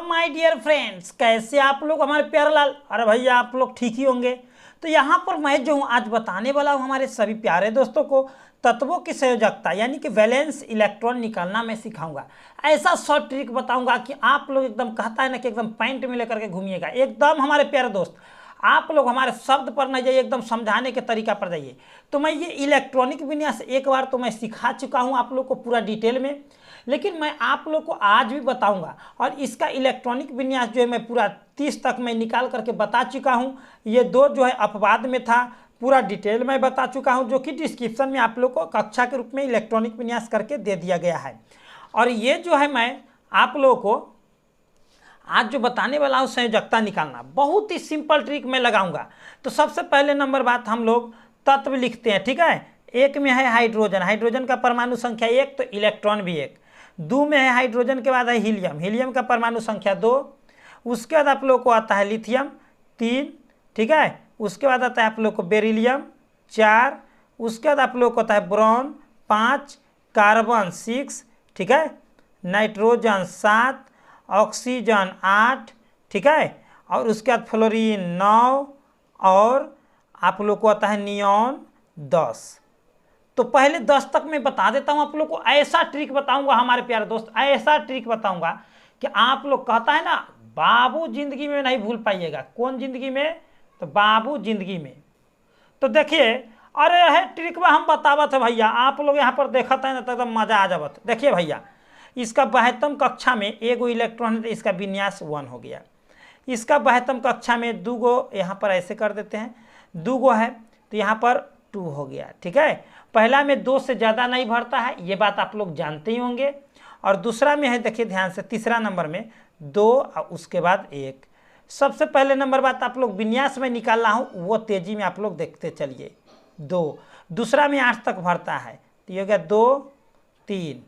My dear friends, कैसे आप लोग हमारे प्यारे लाल। अरे भैया आप लोग ठीक ही होंगे। तो यहाँ पर मैं जो हूँ आज बताने वाला हूँ हमारे सभी प्यारे दोस्तों को तत्वों की संयोजकता यानी कि वैलेंस इलेक्ट्रॉन निकालना मैं सिखाऊंगा। ऐसा शॉर्ट ट्रिक बताऊंगा कि आप लोग एकदम कहता है ना कि एकदम पैंट में लेकर के घूमिएगा। एकदम हमारे प्यारे दोस्त आप लोग हमारे शब्द पर नहीं जाइए, एकदम समझाने के तरीका पर जाइए। तो मैं ये इलेक्ट्रॉनिक विन्यास एक बार तो मैं सिखा चुका हूँ आप लोग को पूरा डिटेल में, लेकिन मैं आप लोग को आज भी बताऊंगा। और इसका इलेक्ट्रॉनिक विन्यास जो है मैं पूरा 30 तक मैं निकाल करके बता चुका हूँ। ये दो जो है अपवाद में था, पूरा डिटेल में बता चुका हूँ, जो कि डिस्क्रिप्शन में आप लोग को कक्षा के रूप में इलेक्ट्रॉनिक विन्यास करके दे दिया गया है। और ये जो है मैं आप लोगों को आज जो बताने वाला हूँ संयोजकता निकालना, बहुत ही सिंपल ट्रिक में लगाऊंगा। तो सबसे पहले नंबर बात हम लोग तत्व लिखते हैं, ठीक है। एक में है हाइड्रोजन, हाइड्रोजन का परमाणु संख्या 1 तो इलेक्ट्रॉन भी 1। 2 में है हाइड्रोजन के बाद है हीलियम, हीलियम का परमाणु संख्या 2। उसके बाद आप लोग को आता है लिथियम 3, ठीक है। उसके बाद आता है आप लोग को बेरिलियम 4। उसके बाद आप लोग को आता है ब्रोन 5, कार्बन 6, ठीक है, नाइट्रोजन 7, ऑक्सीजन 8, ठीक है। और उसके बाद फ्लोरीन 9 और आप लोग को आता है नियॉन 10। तो पहले 10 तक मैं बता देता हूं आप लोग को। ऐसा ट्रिक बताऊंगा हमारे प्यारे दोस्त, ऐसा ट्रिक बताऊंगा कि आप लोग कहता है ना बाबू जिंदगी में नहीं भूल पाइएगा। कौन जिंदगी में? तो बाबू जिंदगी में। तो देखिए, अरे है ट्रिक में हम बतावत है भैया, आप लोग यहाँ पर देखत है ना तो एकदम मजा आ जावत। देखिए भैया, इसका 72 कक्षा में एगो इलेक्ट्रॉन है तो इसका विन्यास 1 हो गया। इसका 72 कक्षा में 2 गो, यहाँ पर ऐसे कर देते हैं, 2 गो है तो यहाँ पर 2 हो गया, ठीक है। पहला में 2 से ज़्यादा नहीं भरता है, ये बात आप लोग जानते ही होंगे। और दूसरा में है, देखिए ध्यान से, तीसरा नंबर में 2 और उसके बाद 1। सबसे पहले नंबर बात आप लोग विन्यास में निकाल रहा हूँ, वो तेजी में आप लोग देखते चलिए। 2, दूसरा में 8 तक भरता है तो ये हो गया 2 3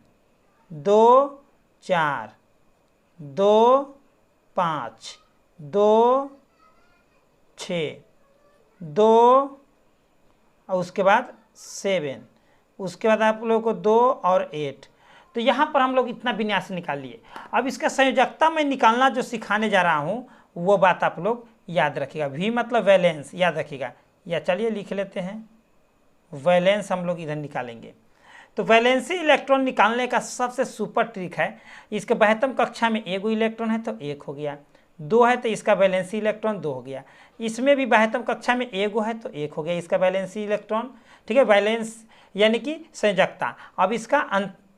2 4 2 5 2 6 2 और उसके बाद 7, उसके बाद आप लोगों को 2 और 8। तो यहाँ पर हम लोग इतना विन्यास निकाल लिए। अब इसका संयोजकता में निकालना जो सिखाने जा रहा हूँ वो बात आप लोग याद रखिएगा। वी मतलब वैलेंस याद रखिएगा, या चलिए लिख लेते हैं वैलेंस, हम लोग इधर निकालेंगे। तो वैलेंसी इलेक्ट्रॉन निकालने का सबसे सुपर ट्रिक है, इसके 72 कक्षा में एगो इलेक्ट्रॉन है तो 1 हो गया, 2 है तो इसका वैलेंसी इलेक्ट्रॉन 2 हो गया। इसमें भी 72 कक्षा में एगो है तो 1 हो गया इसका वैलेंसी इलेक्ट्रॉन, ठीक है। वैलेंस यानी कि संयोजकता। अब इसका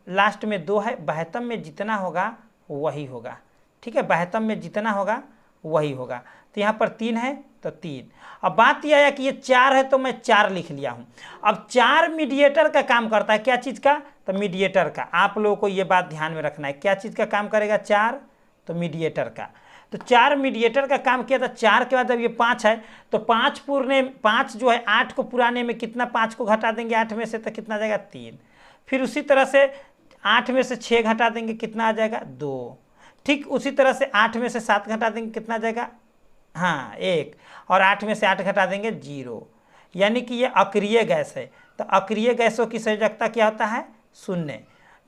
लास्ट में 2 है, 72 में जितना होगा वही होगा, ठीक है। 72 में जितना होगा वही होगा। तो यहाँ पर 3 है तो 3। अब बात यह है कि ये 4 है तो मैं 4 लिख लिया हूँ। अब 4 मीडिएटर का काम करता है, क्या चीज़ का? तो मीडिएटर का। आप लोगों को ये बात ध्यान में रखना है, क्या चीज़ का काम करेगा 4? तो मीडिएटर का। तो 4 मीडिएटर का काम किया था। 4 के बाद जब ये 5 है तो 5 पूर्णे 5 जो है 8 को पुराने में कितना, 5 को घटा देंगे 8 में से तो कितना जाएगा 3। फिर उसी तरह से 8 में से 6 घटा देंगे कितना आ जाएगा 2। ठीक उसी तरह से 8 में से 7 घटा देंगे कितना जाएगा, हाँ 1। और 8 में से 8 घटा देंगे 0। यानी कि ये अक्रिय गैस है। तो अक्रिय गैसों की संयोजकता क्या होता है? 0,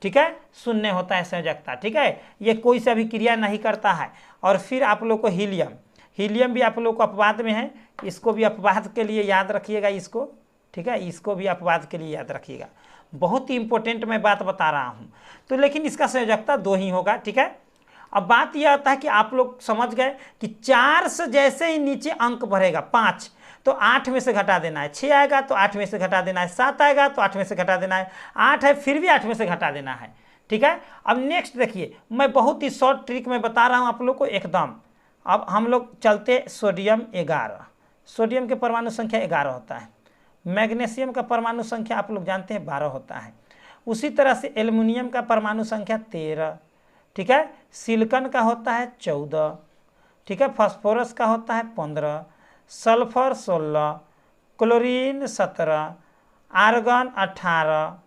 ठीक है, 0 होता है संयोजकता, ठीक है। ये कोई सा भी क्रिया नहीं करता है। और फिर आप लोग को हीलियम, हीलियम भी आप लोग को अपवाद में है, इसको भी अपवाद के लिए याद रखिएगा इसको, ठीक है, इसको भी अपवाद के लिए याद रखिएगा। बहुत ही इंपॉर्टेंट मैं बात बता रहा हूँ। तो लेकिन इसका संयोजकता 2 ही होगा, ठीक है। अब बात यह आता है कि आप लोग समझ गए कि 4 से जैसे ही नीचे अंक बढ़ेगा 5 तो 8 में से घटा देना है, 6 आएगा तो 8 में से घटा देना है, 7 आएगा तो 8 में से घटा देना है, 8 है फिर भी 8 में से घटा देना है, ठीक है। अब नेक्स्ट देखिए, मैं बहुत ही शॉर्ट ट्रिक में बता रहा हूँ आप लोग को एकदम। अब हम लोग चलते सोडियम 11, सोडियम के परमाणु संख्या 11 होता है। मैग्नीशियम का परमाणु संख्या आप लोग जानते हैं 12 होता है। उसी तरह से एल्युमिनियम का परमाणु संख्या 13, ठीक है। सिलिकॉन का होता है 14, ठीक है। फास्फोरस का होता है 15, सल्फर 16, क्लोरीन 17, आर्गन 18,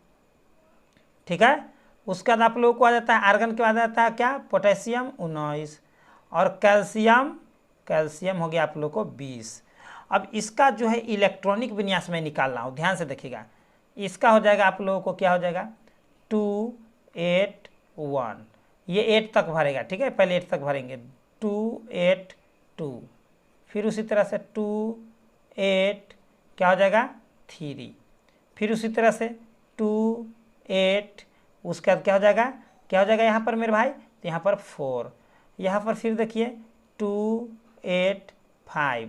ठीक है। उसके बाद आप लोगों को आ जाता है आर्गन के बाद आता है क्या, पोटेशियम 19 और कैल्शियम, कैल्शियम हो गया आप लोग को 20। अब इसका जो है इलेक्ट्रॉनिक विन्यास में निकाल रहा हूँ, ध्यान से देखिएगा। इसका हो जाएगा आप लोगों को क्या हो जाएगा 2 8 1, ये 8 तक भरेगा, ठीक है, पहले 8 तक भरेंगे 2 8 2, फिर उसी तरह से 2 8 क्या हो जाएगा 3, फिर उसी तरह से 2 8 उसके बाद क्या हो जाएगा यहाँ पर मेरे भाई, तो यहाँ पर 4, यहाँ पर फिर देखिए 2 8 5,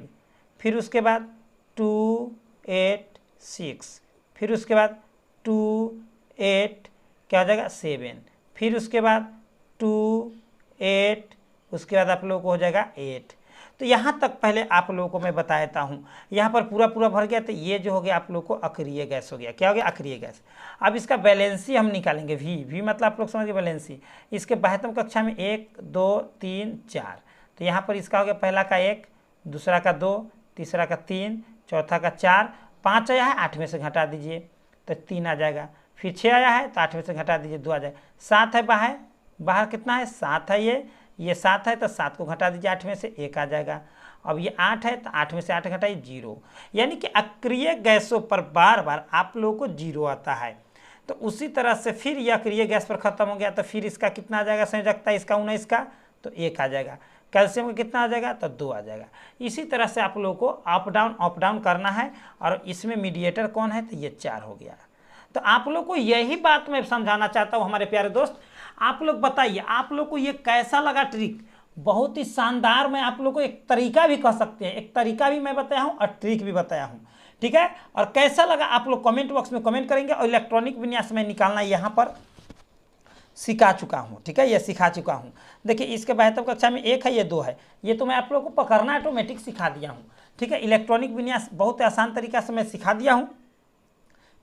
फिर उसके बाद 2 8 6, फिर उसके बाद 2 8 क्या हो जाएगा 7, फिर उसके बाद 2 8 उसके बाद आप लोगों को हो जाएगा 8। तो यहाँ तक पहले आप लोगों को मैं बता देता हूँ, यहाँ पर पूरा भर गया, तो ये जो हो गया आप लोगों को अक्रिय गैस हो गया। क्या हो गया अक्रिय गैस। अब इसका बैलेंसी हम निकालेंगे, वी मतलब आप लोग समझिए बैलेंसी। इसके 72 कक्षा में 1 2 3 4, तो यहाँ पर इसका हो गया पहला का 1, दूसरा का 2, तीसरा का 3, चौथा का 4, 5 आया है 8 में से घटा दीजिए तो 3 आ जाएगा, फिर 6 आया है तो 8 में से घटा दीजिए 2 आ जाएगा, 7 है बाहर कितना है 7 है, ये 7 है तो 7 को घटा दीजिए 8 में से 1 आ जाएगा। अब ये 8 है तो 8 में से 8 घटाइए 0, यानी कि अक्रिय गैसों पर बार बार आप लोगों को 0 आता है। तो उसी तरह से फिर यह अक्रिय गैस पर खत्म हो गया तो फिर इसका कितना आ जाएगा संयोजकता, इसका 19 का तो 1 आ जाएगा, कैल्शियम का कितना आ जाएगा तो 2 आ जाएगा। इसी तरह से आप लोगों को अप डाउन करना है, और इसमें मीडिएटर कौन है तो ये 4 हो गया। तो आप लोग को यही बात मैं समझाना चाहता हूँ हमारे प्यारे दोस्त। आप लोग बताइए आप लोग को ये कैसा लगा ट्रिक। बहुत ही शानदार, मैं आप लोग को एक तरीका भी कह सकते हैं, एक तरीका भी मैं बताया हूँ और ट्रिक भी बताया हूँ, ठीक है। और कैसा लगा आप लोग कमेंट बॉक्स में कमेंट करेंगे। और इलेक्ट्रॉनिक विन्यास में निकालना यहाँ पर सिखा चुका हूँ, ठीक है, ये सिखा चुका हूँ। देखिए इसके 72 कक्षा में 1 है, ये 2 है, ये तो मैं आप लोग को पकड़ना ऑटोमेटिक सिखा दिया हूँ, ठीक है। इलेक्ट्रॉनिक विन्यास बहुत आसान तरीका से मैं सिखा दिया हूँ,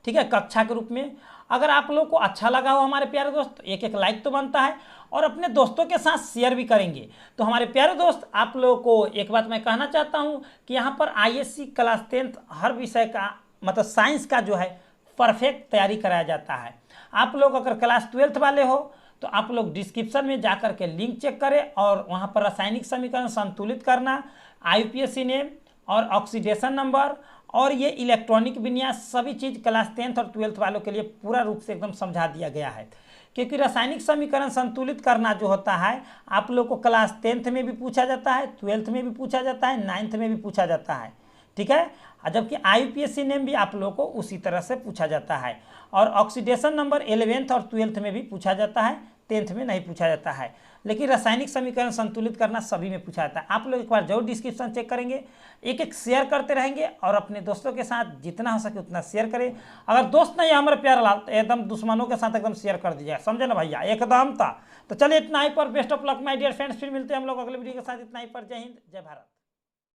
ठीक है, कक्षा के रूप में। अगर आप लोग को अच्छा लगा हो हमारे प्यारे दोस्त, एक लाइक तो बनता है, और अपने दोस्तों के साथ शेयर भी करेंगे। तो हमारे प्यारे दोस्त आप लोगों को एक बात मैं कहना चाहता हूं कि यहाँ पर आईएससी क्लास 10 हर विषय का मतलब साइंस का जो है परफेक्ट तैयारी कराया जाता है। आप लोग अगर क्लास 12 वाले हो तो आप लोग डिस्क्रिप्शन में जाकर के लिंक चेक करें, और वहाँ पर रासायनिक समीकरण संतुलित करना, IUPAC नेम और ऑक्सीडेशन नंबर और ये इलेक्ट्रॉनिक विन्यास सभी चीज़ क्लास 10th और 12th वालों के लिए पूरा रूप से एकदम समझा दिया गया है। क्योंकि रासायनिक समीकरण संतुलित करना जो होता है आप लोग को क्लास 10th में भी पूछा जाता है, 12th में भी पूछा जाता है, 9th में भी पूछा जाता है, ठीक है। जबकि IUPAC नेम भी आप लोग को उसी तरह से पूछा जाता है, और ऑक्सीडेशन नंबर 11th और 12th में भी पूछा जाता है, 10th में नहीं पूछा जाता है। लेकिन रासायनिक समीकरण संतुलित करना सभी में पूछा जाता है। आप लोग एक बार जरूर डिस्क्रिप्शन चेक करेंगे, एक शेयर करते रहेंगे, और अपने दोस्तों के साथ जितना हो सके उतना शेयर करें। अगर दोस्त नहीं है हमारे प्यारे लाल तो एकदम दुश्मनों के साथ एकदम शेयर कर दीजिए, समझे ना भैया, एकदम था। तो चलिए इतना ही पर, best of luck my dear friends, फिर मिलते हैं हम लोग अगले वीडियो के साथ। इतना ही पर, जय हिंद जय भारत।